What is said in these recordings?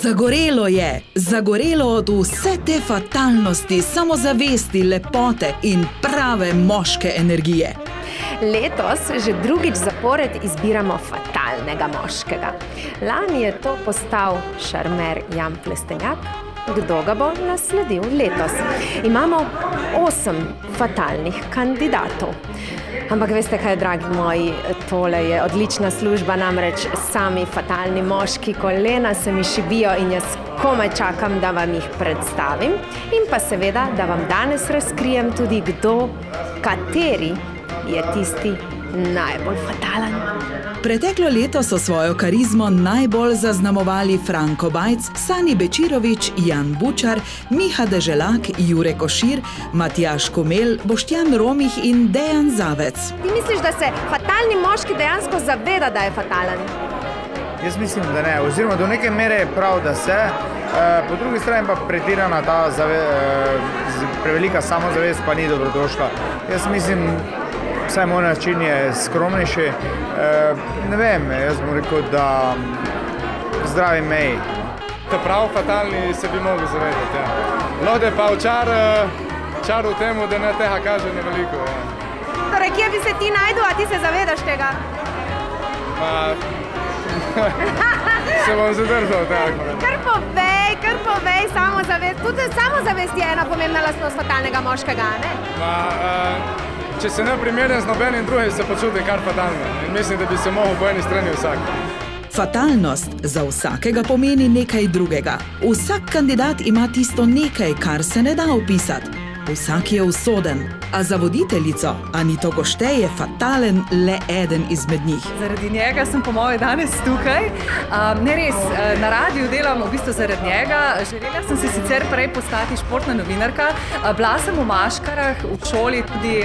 Zagorelo je, zagorelo od vse te fatalnosti, samozavesti, lepote in prave moške energije. Letos že drugič zapored izbiramo fatalnega moškega. Lani je to postal šarmer Jan Plestenjak. Kdo ga bo nasledil letos? Imamo 8 fatalnih kandidatov. Ampak veste kaj, dragi moji, tole je odlična služba, namreč sami fatalni moški kolena se mi šibijo in jaz komaj čakam, da vam jih predstavim. In pa seveda, da vam danes razkrijem tudi kdo, kateri je tisti najbolj fatalen. Preteklo leto so svojo karizmo najbolj zaznamovali Franko Bajc, Sani Bečirović, Jan Bučar, Miha Deželak, Jure Košir, Matjaž Komel, Boštjan Romih in Dejan Zavec. Ti misliš, da se fatalni moški dejansko zaveda, da je fatalen? Jaz mislim, da ne, oziroma do neke mere je prav, da se, po drugi strani pa pretirana ta prevelika samozavest pa ni dobrodošla. Jaz mislim, vsaj moj način je skromnejši. Ne vem, jaz bom rekel, da zdravi meji. To prav fatalni se bi mogli zavedati, ja. Lode pa čar v temu, da ne tega kaže ne veliko, ja. Torej, kje bi se ti najdel, a ti se zavedaš tega? Se bom zadržal tako. Kar povej, samozavest. Tudi samozavest je ena pomembna lastnost fatalnega moškega, ne? Če se ne primerjam z nobenim drugim, se počutim kar fatalno. In mislim, da bi se mogel po eni strani vsak. Fatalnost za vsakega pomeni nekaj drugega. Vsak kandidat ima tisto nekaj, kar se ne da opisati. Vsak je usoden, a za voditeljico Anito Košte je fatalen le eden izmed njih. Zaradi njega sem po moje danes tukaj. Ne res, na radiju delam v bistvu zaradi njega. Želela sem si sicer prej postati športna novinarka. Bila sem v maškarah, v šoli tudi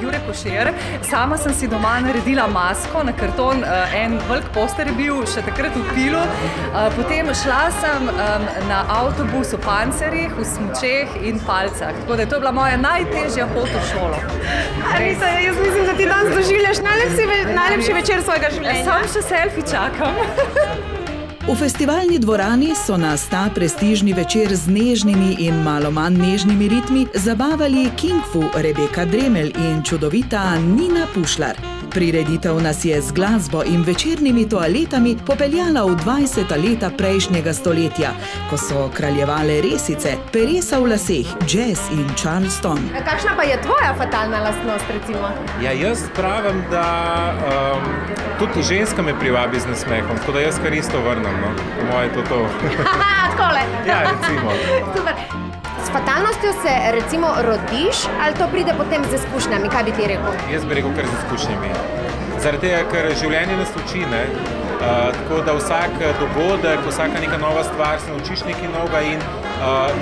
Jure Košir. Sama sem si doma naredila masko na karton, en velik poster je bil še takrat v pilu. Potem šla sem na avtobus v pancerjih, v smučeh in palcah. Tako da je to bila moja najtežja pot v šolo. Anita, jaz mislim, da ti danes doživljaš najlepši večer svojega življenja. Sam še selfie čakam. V festivalni dvorani so nas ta prestižni večer z nežnimi in malo manj nežnimi ritmi zabavali King Fu, Rebeka Dremelj in čudovita Nina Pušlar. Prireditev nas je z glasbo in večernimi toaletami popeljala v 20. leta prejšnjega stoletja, ko so kraljevale resice, peresa v laseh, jazz in Charleston. Kakšna pa je tvoja fatalna lastnost, recimo? Ja, jaz pravim, da tudi ženska me privabi z nasmehom, tako da jaz kar isto vrnem, no. Po moje je to. Takole. Ja, recimo. Super. S fatalnostjo se recimo rodiš ali to pride potem z izkušnjami? Kaj bi ti rekel? Jaz bi rekel kar z izkušnjami. Zaradi tega, ker življenje nas uči, ne? Tako da vsak dogodek, vsaka neka nova stvar, se naučiš nekaj novega in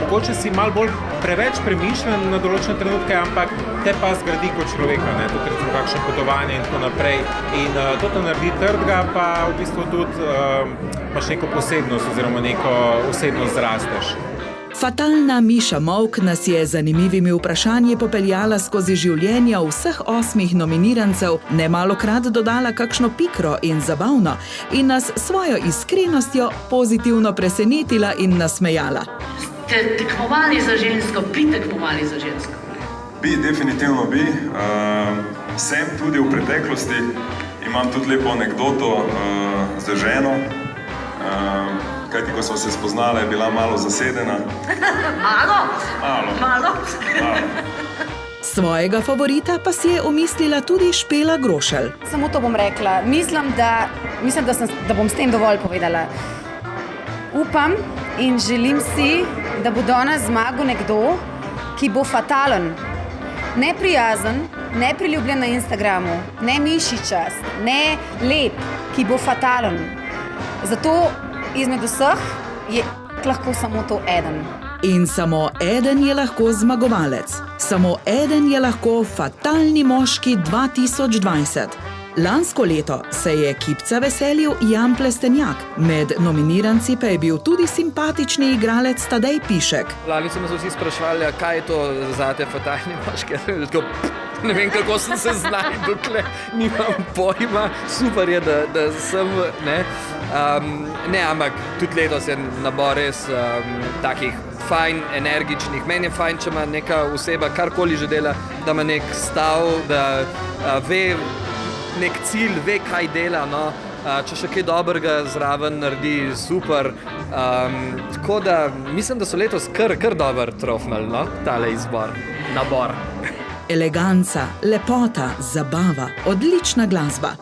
mogoče si malo bolj preveč premišljen na določene trenutke, ampak te pa zgradi kot človeka, ne? Tudi recimo kakšno potovanje in tako naprej. In to te naredi trdga, pa v bistvu tudi imaš neko posebnost oziroma neko osebnost zrasteš. Fatalna Miša Molk nas je z zanimivimi vprašanji popeljala skozi življenja vseh 8 nominirancev, nemalokrat dodala kakšno pikro in zabavno in nas svojo iskrenostjo pozitivno presenetila in nasmejala. Ste tekmovali za žensko, bi tekmovali za žensko? Definitivno bi. Sem tudi v preteklosti, imam tudi lepo anekdoto za ženo. Kajti, ko smo se spoznali, je bila malo zasedena. Malo. Svojega favorita pa si je omislila tudi Špela Grošelj. Samo to bom rekla. Mislim, da bom s tem dovolj povedala. Upam in želim si, da bo danes zmagal nekdo, ki bo fatalen. Neprijazen, nepriljubljen na Instagramu, ne mišičast, ne lep, ki bo fatalen. Zato izmed vseh je lahko samo to eden. In samo eden je lahko zmagovalec. Samo eden je lahko fatalni moški 2020. Lansko leto se je kipca veselil Jan Plestenjak. Med nominiranci pa je bil tudi simpatični igralec Tadej Pišek. Lani so nas vsi spraševali, kaj je to za te fatalni moški. ne vem, kako sem se znašel, dokler nimam pojma. Super je, da sem, ne. Ne, ampak tudi letos je nabor res takih fajn, energičnih. Meni je fajn, če ima neka oseba, karkoli že dela, da ima nek stav, da ve nek cilj, ve, kaj dela, no. Če še kaj dobrega zraven naredi, super. Tako da mislim, da so letos kar dober trofnali, no, tale nabor. Eleganca, lepota, zabava, odlična glasba.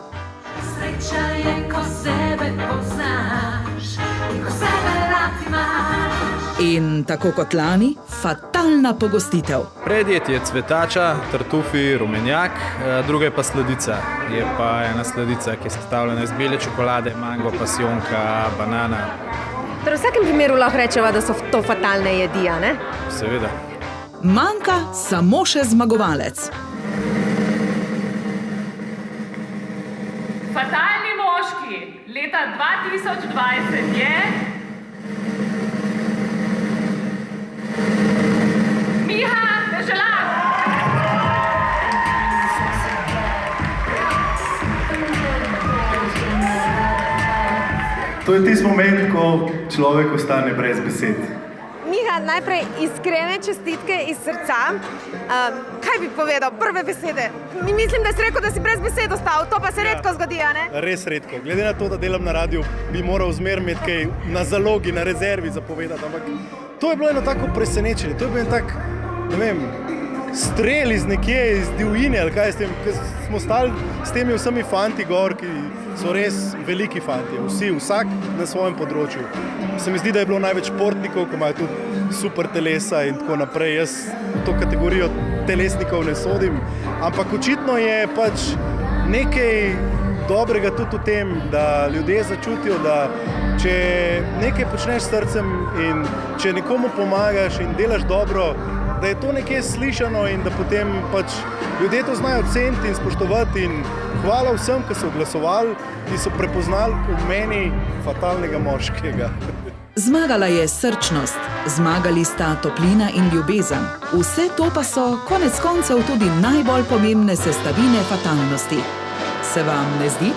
Sreča je, ko sebe poznaš in ko sebe rad imaš. In tako kot lani, fatalna pogostitev. Predjed je cvetača, tartufi, rumenjak, druga je pa sladica. Je pa ena sladica, ki je sestavljena iz bele čokolade, mango, pasijonka, banana. Torej v vsakem primeru lahko rečeva, da so to fatalne jedi, a ne? Seveda. Manjka samo še zmagovalec. Fatalni moški leta 2020 je Miha Deželak. To je tisti moment, ko človek ostane brez besed. Miha, najprej iskrene čestitke iz srca. Kaj bi povedal? Prve besede. Mislim, da si rekel, da si brez besed ostal. To pa se redko zgodi, a ne? Res redko. Glede na to, da delam na radiju, bi moral zmeraj imeti kaj na zalogi, na rezervi za povedati. Ampak to je bilo eno tako presenečenje. To je bil en tak, ne vem, strel iz nekje, iz divjine ali kaj s tem. Ker smo stali s temi vsemi fanti gor, ki so res veliki fanti. Vsi, vsak na svojem področju. Se mi zdi, da je bilo največ športnikov, ki imajo tudi super telesa in tako naprej. Jaz v to kategorijo telesnikov ne sodim, ampak očitno je pač nekaj dobrega tudi v tem, da ljudje začutijo, da če nekaj počneš s srcem in če nekomu pomagaš in delaš dobro, da je to nekje slišano in da potem pač ljudje to znajo ceniti in spoštovati. In hvala vsem, ki so glasovali in so prepoznali v meni fatalnega moškega. Zmagala je srčnost, zmagali sta toplina in ljubezen. Vse to pa so konec koncev tudi najbolj pomembne sestavine fatalnosti. Se vam ne zdi?